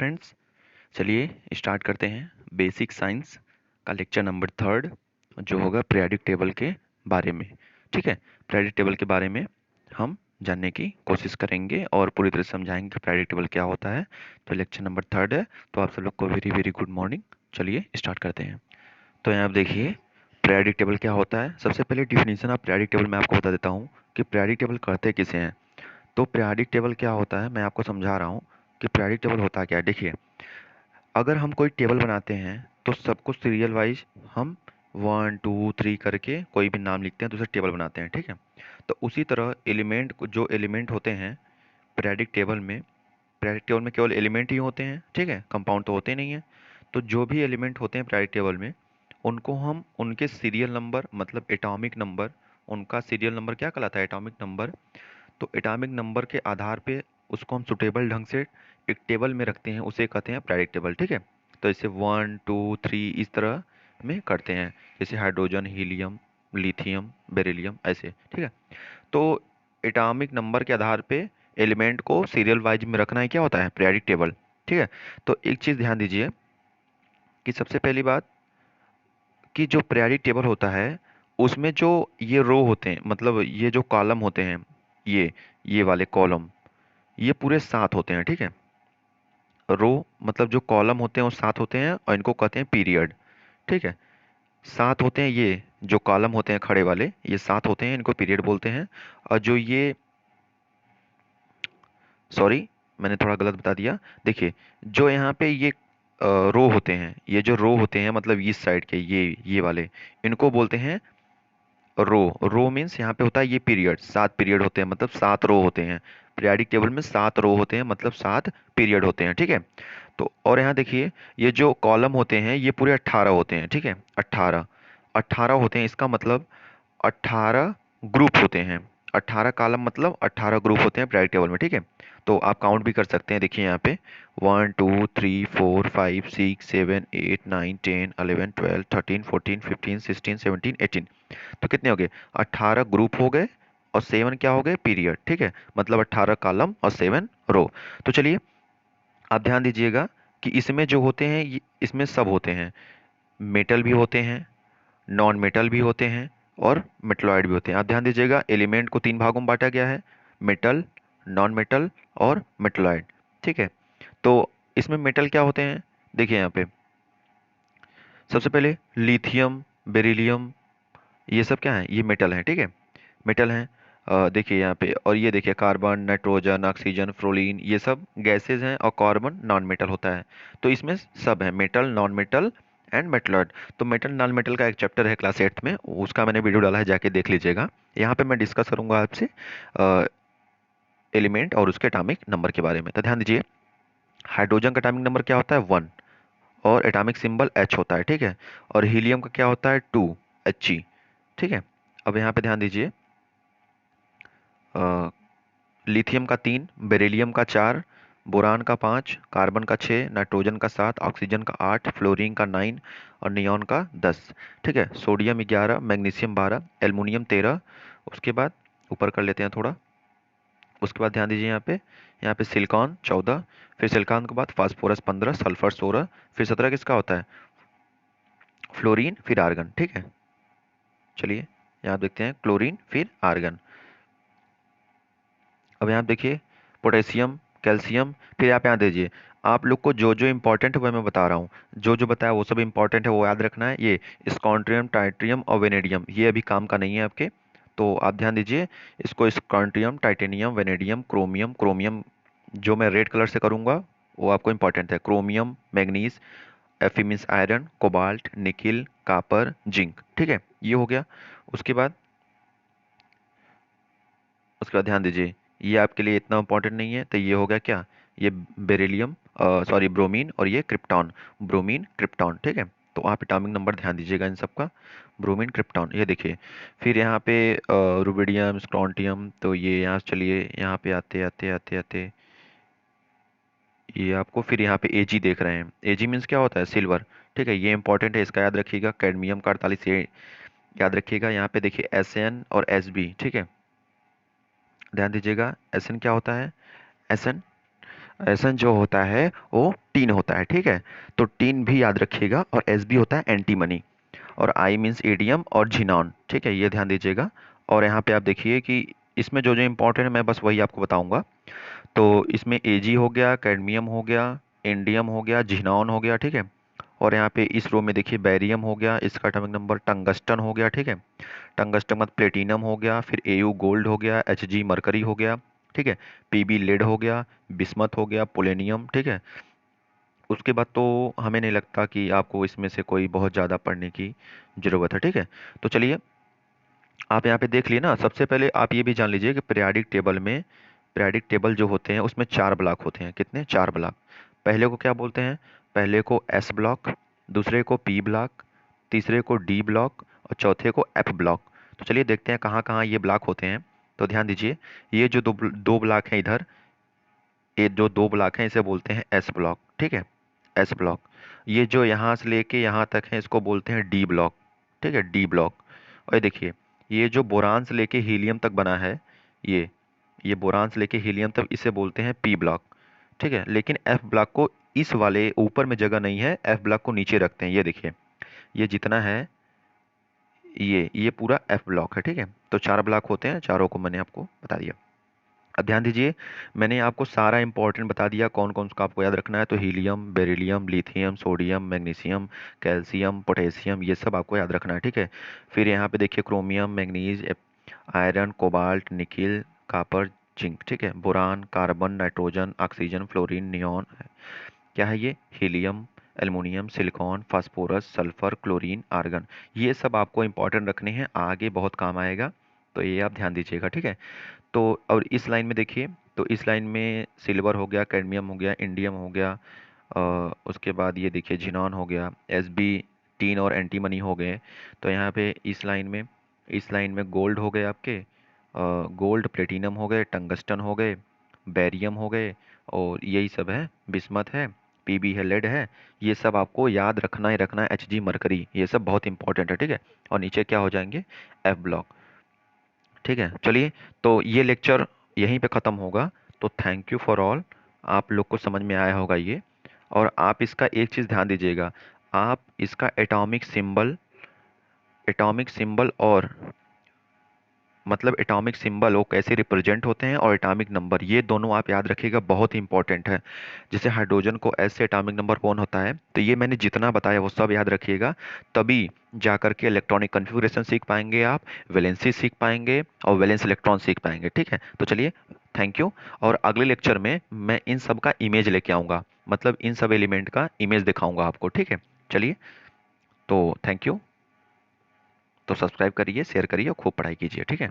Friends, चलिए start करते हैं बेसिक साइंस का लेक्चर नंबर 3 जो होगा पीरियोडिक टेबल के बारे में। ठीक है, पीरियोडिक टेबल के बारे में हम जानने की कोशिश करेंगे और पूरी तरह समझाएंगे कि पीरियोडिक टेबल क्या होता है। तो लेक्चर नंबर 3 है, तो आप सब लोग को वेरी वेरी गुड मॉर्निंग। चलिए स्टार्ट करते हैं। तो यहाँ आप देखिए पीरियोडिक टेबल क्या होता है। सबसे पहले डिफिनीशन ऑफ पीरियोडिक टेबल मैं आपको बता देता हूँ कि पीरियोडिक टेबल कहते किसे हैं। तो पीरियोडिक टेबल क्या होता है, मैं आपको समझा रहा हूँ कि पीरियोडिक टेबल होता क्या है। देखिए, अगर हम कोई टेबल बनाते हैं तो सब कुछ सीरियल वाइज हम 1 2 3 करके कोई भी नाम लिखते हैं तो उसे टेबल बनाते हैं। ठीक है, तो उसी तरह जो एलिमेंट होते हैं पीरियोडिक टेबल में, पीरियोडिक टेबल में केवल एलिमेंट ही होते हैं। ठीक है, कंपाउंड तो होते नहीं हैं। तो जो भी एलिमेंट होते हैं पीरियोडिक टेबल में, उनको हम उनके सीरियल नंबर मतलब एटॉमिक नंबर, उनका सीरियल नंबर क्या कहलाता है, एटॉमिक नंबर। तो एटॉमिक नंबर के आधार पे उसको हम सुटेबल ढंग से एक टेबल में रखते हैं, उसे कहते हैं पीरियोडिक टेबल। ठीक है, तो इसे 1 2 3 इस तरह में करते हैं, जैसे हाइड्रोजन, हीलियम, लिथियम, बेरिलियम, ऐसे। ठीक है, तो एटॉमिक नंबर के आधार पे एलिमेंट को सीरियल वाइज में रखना ही क्या होता है, पीरियोडिक टेबल। ठीक है, तो एक चीज़ ध्यान दीजिए कि सबसे पहली बात कि जो पीरियोडिक टेबल होता है उसमें जो ये रो होते हैं, मतलब ये जो कॉलम होते हैं, ये वाले कॉलम, ये पूरे 7 होते हैं। ठीक है, रो मतलब जो कॉलम होते हैं वो 7 होते हैं और इनको कहते हैं पीरियड। ठीक है, 7 होते हैं, ये जो कॉलम होते हैं खड़े वाले ये 7 होते हैं, इनको पीरियड बोलते हैं। और जो ये, सॉरी मैंने थोड़ा गलत बता दिया। देखिए, जो यहाँ पे ये रो होते हैं, ये जो रो होते हैं मतलब इस साइड के ये वाले, इनको बोलते हैं रो। रो मीन्स यहाँ पे होता है ये पीरियड, 7 पीरियड होते हैं मतलब 7 रो होते हैं। पीरियोडिक टेबल में 7 रो होते हैं मतलब 7 पीरियड होते हैं। ठीक है, तो और यहाँ देखिए ये जो कॉलम होते हैं ये पूरे 18 होते हैं। ठीक है, 18 18 होते हैं, इसका मतलब 18 ग्रुप होते हैं। 18 कॉलम मतलब 18 ग्रुप होते हैं पीरियोडिक टेबल में। ठीक है, तो आप काउंट भी कर सकते हैं। देखिए यहाँ पे 1 2 3 4 5 6 7 8 9 10 11 12 13 14 15 16 17 18। तो कितने हो गए, 18 ग्रुप हो गए और 7 क्या हो गए, पीरियड। ठीक है, मतलब 18 कॉलम और 7 रो। तो चलिए आप ध्यान दीजिएगा कि इसमें जो होते हैं इसमें सब होते हैं, मेटल भी होते हैं, नॉन मेटल भी होते हैं और मेटलॉइड भी होते हैं। आप ध्यान दीजिएगा एलिमेंट को 3 भागों में बांटा गया है, मेटल, नॉन मेटल और मेटलॉइड। ठीक है, तो इसमें मेटल क्या होते हैं, देखिए यहाँ पे सबसे पहले लिथियम, बेरिलियम, ये सब क्या है, ये मेटल है। ठीक है, मेटल हैं। देखिए यहाँ पे, और ये देखिए कार्बन, नाइट्रोजन, ऑक्सीजन, फ्लोरीन, ये सब गैसेज हैं और कार्बन नॉन मेटल होता है। तो इसमें सब है, metal, non metal and metalloid. तो मेटल नॉन मेटल का एक चैप्टर है क्लास 8 में, उसका मैंने वीडियो डाला है, जाके देख लीजिएगा। यहाँ पे मैं डिस्कस करूंगा आपसे एलिमेंट और उसके एटॉमिक नंबर के बारे में। तो ध्यान दीजिए, हाइड्रोजन का एटॉमिक नंबर क्या होता है, 1 और एटॉमिक सिंबल H होता है। ठीक है, और हीलियम का क्या होता है, 2 He। ठीक है, अब यहाँ पे ध्यान दीजिए, लिथियम का 3, बेरिलियम का 4, बोरान का 5, कार्बन का 6, नाइट्रोजन का 7, ऑक्सीजन का 8, फ्लोरीन का 9 और नियॉन का 10। ठीक है, सोडियम 11, मैग्नीशियम 12, एल्युमिनियम 13। उसके बाद ऊपर कर लेते हैं थोड़ा, उसके बाद ध्यान दीजिए यहाँ पे सिलिकॉन 14, फिर सिलिकॉन के बाद फास्फोरस 15, सल्फर 16, फिर 17 किसका होता है, फ्लोरीन, फिर आर्गन। ठीक है, चलिए यहाँ देखते हैं क्लोरीन फिर आर्गन। अब यहाँ देखिए पोटेशियम, कैल्शियम, फिर आप यहाँ दीजिए। आप लोग को जो जो इंपॉर्टेंट है वो मैं बता रहा हूँ, जो जो बताया वो सब इंपॉर्टेंट है, वो याद रखना है। ये स्कॉन्ट्रियम, टाइट्रियम और वेनेडियम ये अभी काम का नहीं है आपके, तो आप ध्यान दीजिए इसको। स्कॉन्ट्रियम, टाइटेनियम, वेनेडियम, क्रोमियम, क्रोमियम जो मैं रेड कलर से करूँगा वो आपको इंपॉर्टेंट है, chromium, manganese, Fe means iron, cobalt, nickel, copper, zinc. ठीक है, ये हो गया। उसके बाद उसके बाद ध्यान दीजिए, ये आपके लिए इतना इंपॉर्टेंट नहीं है, तो ये हो गया क्या, ये बेरिलियम, सॉरी ब्रोमीन, और ये क्रिप्टॉन, ब्रोमीन क्रिप्टॉन। ठीक है, तो आप एटॉमिक नंबर ध्यान दीजिएगा इन सब का, ब्रोमीन क्रिप्टॉन, ये देखिए। फिर यहाँ पे रुबिडियम, स्ट्रोंटियम, तो ये यहाँ चलिए यहाँ पे आते आते आते आते ये आपको फिर यहाँ पे Ag देख रहे हैं, Ag मीन्स क्या होता है, सिल्वर। ठीक है, ये इंपॉर्टेंट है, इसका याद रखिएगा। कैडमियम का 48, ये याद रखिएगा। यहाँ पे देखिए Sn और Sb। ठीक है, ध्यान दीजिएगा, Sn क्या होता है, Sn एसन जो होता है वो टीन होता है, ठीक है। तो टीन भी याद रखिएगा, और एस बी होता है एंटीमनी, और आई मीन्स एडियम और झिनॉन, ठीक है, ये ध्यान दीजिएगा। और यहाँ पे आप देखिए कि इसमें जो जो इम्पोर्टेंट है मैं बस वही आपको बताऊंगा। तो इसमें एजी हो गया, कैडमियम हो गया, इंडियम हो गया, झिनॉन हो गया, ठीक है। और यहाँ पे इस रो में देखिए बैरियम हो गया, इसका एटॉमिक नंबर, टंगस्टन हो गया, ठीक है। टंगस्टन मत प्लेटिनम हो गया, फिर एयू गोल्ड हो गया, एच जी मरकरी हो गया, ठीक है। पीबी लेड हो गया, बिस्मथ हो गया, पोलेनियम, ठीक है। उसके बाद तो हमें नहीं लगता कि आपको इसमें से कोई बहुत ज़्यादा पढ़ने की ज़रूरत है, ठीक है। तो चलिए आप यहाँ पे देख लिए ना। सबसे पहले आप ये भी जान लीजिए कि पीरियाडिक टेबल में, पीरियाडिक टेबल जो होते हैं उसमें 4 ब्लॉक होते हैं। कितने? 4 ब्लॉक। पहले को क्या बोलते हैं? पहले को एस ब्लॉक, दूसरे को पी ब्लॉक, तीसरे को डी ब्लॉक, और चौथे को एफ ब्लॉक। तो चलिए देखते हैं कहाँ कहाँ ये ब्लॉक होते हैं। तो ध्यान दीजिए, ये जो दो ब्लॉक हैं इधर, ये जो दो ब्लॉक हैं इसे बोलते हैं एस ब्लॉक, ठीक है, एस ब्लॉक। ये जो यहाँ से लेके यहाँ तक है इसको बोलते हैं डी ब्लॉक, ठीक है, डी ब्लॉक। और ये देखिए, ये जो बोरान से लेके हीलियम तक बना है, ये बोरान से लेके हीलियम तक, इसे बोलते हैं पी ब्लॉक, ठीक है। लेकिन एफ ब्लॉक को, इस वाले ऊपर में जगह नहीं है, एफ ब्लॉक को नीचे रखते हैं। ये देखिए, ये जितना है, ये पूरा एफ ब्लॉक है, ठीक है। तो 4 ब्लॉक होते हैं, चारों को मैंने आपको बता दिया। अब ध्यान दीजिए, मैंने आपको सारा इंपॉर्टेंट बता दिया, कौन कौन सा आपको याद रखना है। तो helium, beryllium, lithium, sodium, magnesium, calcium, potassium, ये सब आपको याद रखना है, ठीक है। फिर यहाँ पे देखिए chromium, manganese, iron, cobalt, nickel, copper, zinc, ठीक है। Boron, carbon, nitrogen, oxygen, fluorine, neon, क्या है ये? Helium, aluminium, silicon, phosphorus, sulphur, chlorine, argon. ये सब आपको इंपॉर्टेंट रखने हैं, आगे बहुत काम आएगा, तो ये आप ध्यान दीजिएगा, ठीक है। तो और इस लाइन में देखिए, तो इस लाइन में सिल्वर हो गया, कैडमियम हो गया, इंडियम हो गया, उसके बाद ये देखिए जिनॉन हो गया, एस बी, टीन और एंटीमनी हो गए। तो यहाँ पे इस लाइन में गोल्ड हो गए आपके, गोल्ड, प्लेटिनम हो गए, टंगस्टन हो गए, बैरियम हो गए, और यही सब है, बिस्मथ है, पीबी है, लेड है। ये सब आपको याद रखना ही रखना है, एच जी मरकरी, ये सब बहुत इंपॉर्टेंट है, ठीक है। और नीचे क्या हो जाएंगे? एफ ब्लॉक, ठीक है। चलिए, तो ये लेक्चर यहीं पे ख़त्म होगा। तो थैंक यू फॉर ऑल, आप लोग को समझ में आया होगा ये। और आप इसका एक चीज़ ध्यान दीजिएगा, आप इसका एटॉमिक सिंबल और मतलब एटॉमिक सिंबल वो कैसे रिप्रेजेंट होते हैं, और एटॉमिक नंबर, ये दोनों आप याद रखिएगा, बहुत इंपॉर्टेंट है। जैसे हाइड्रोजन को एस से एटॉमिक नंबर 1 होता है, तो ये मैंने जितना बताया वो सब याद रखिएगा, तभी जा करके इलेक्ट्रॉनिक कन्फिग्रेशन सीख पाएंगे आप, वैलेंसी सीख पाएंगे, और वैलेंस इलेक्ट्रॉन सीख पाएंगे, ठीक है। तो चलिए, थैंक यू। और अगले लेक्चर में मैं इन सब का इमेज लेके आऊँगा, मतलब इन सब एलिमेंट का इमेज दिखाऊंगा आपको, ठीक है। चलिए, तो थैंक यू। तो सब्सक्राइब करिए, शेयर करिए और खूब पढ़ाई कीजिए, ठीक है।